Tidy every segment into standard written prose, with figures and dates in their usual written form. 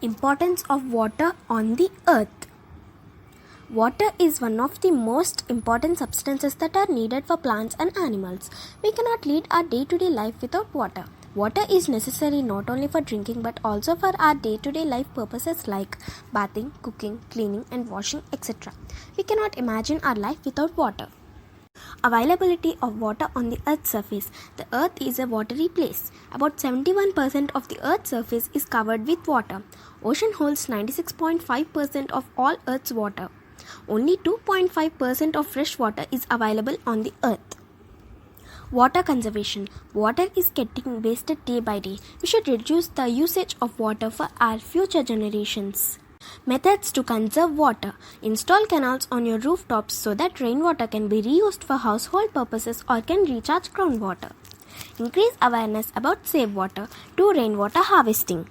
Importance of water on the earth. Water is one of the most important substances that are needed for plants and animals. We cannot lead our day-to-day life without water. Water is necessary not only for drinking but also for our day-to-day life purposes like bathing, cooking, cleaning and washing, etc. We cannot imagine our life without water. Availability of water on the Earth's surface. The Earth is a watery place. About 71% of the Earth's surface is covered with water. Ocean holds 96.5% of all Earth's water. Only 2.5% of fresh water is available on the Earth. Water conservation. Water is getting wasted day by day. We should reduce the usage of water for our future generations. Methods to conserve water. Install canals on your rooftops so that rainwater can be reused for household purposes or can recharge groundwater. Increase awareness about safe water. Do rainwater harvesting.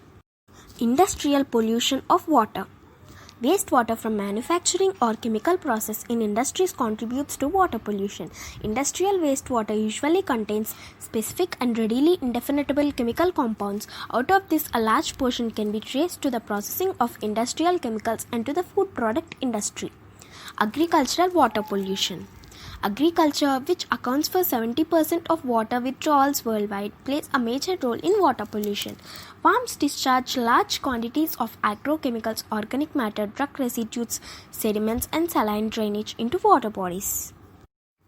Industrial pollution of water. Wastewater from manufacturing or chemical process in industries contributes to water pollution. Industrial wastewater usually contains specific and readily indefinable chemical compounds. Out of this, a large portion can be traced to the processing of industrial chemicals and to the food product industry. Agricultural water pollution. Agriculture, which accounts for 70% of water withdrawals worldwide, plays a major role in water pollution. Farms discharge large quantities of agrochemicals, organic matter, drug residues, sediments, and saline drainage into water bodies.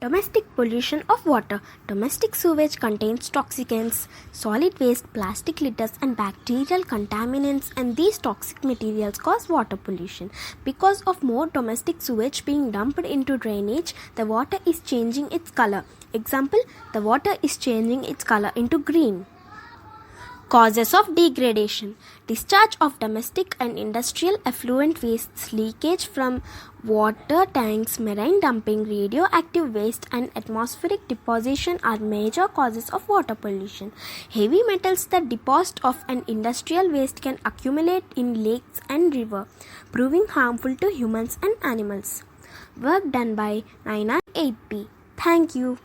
Domestic pollution of water. Domestic sewage contains toxicants, solid waste, plastic litters, and bacterial contaminants, and these toxic materials cause water pollution. Because of more domestic sewage being dumped into drainage, the water is changing its color. Example, the water is changing its color into green. Causes of degradation. Discharge of domestic and industrial effluent wastes, leakage from water tanks, marine dumping, radioactive waste and atmospheric deposition are major causes of water pollution. Heavy metals that deposit of an industrial waste can accumulate in lakes and rivers, proving harmful to humans and animals. Work done by 9R8P. Thank you.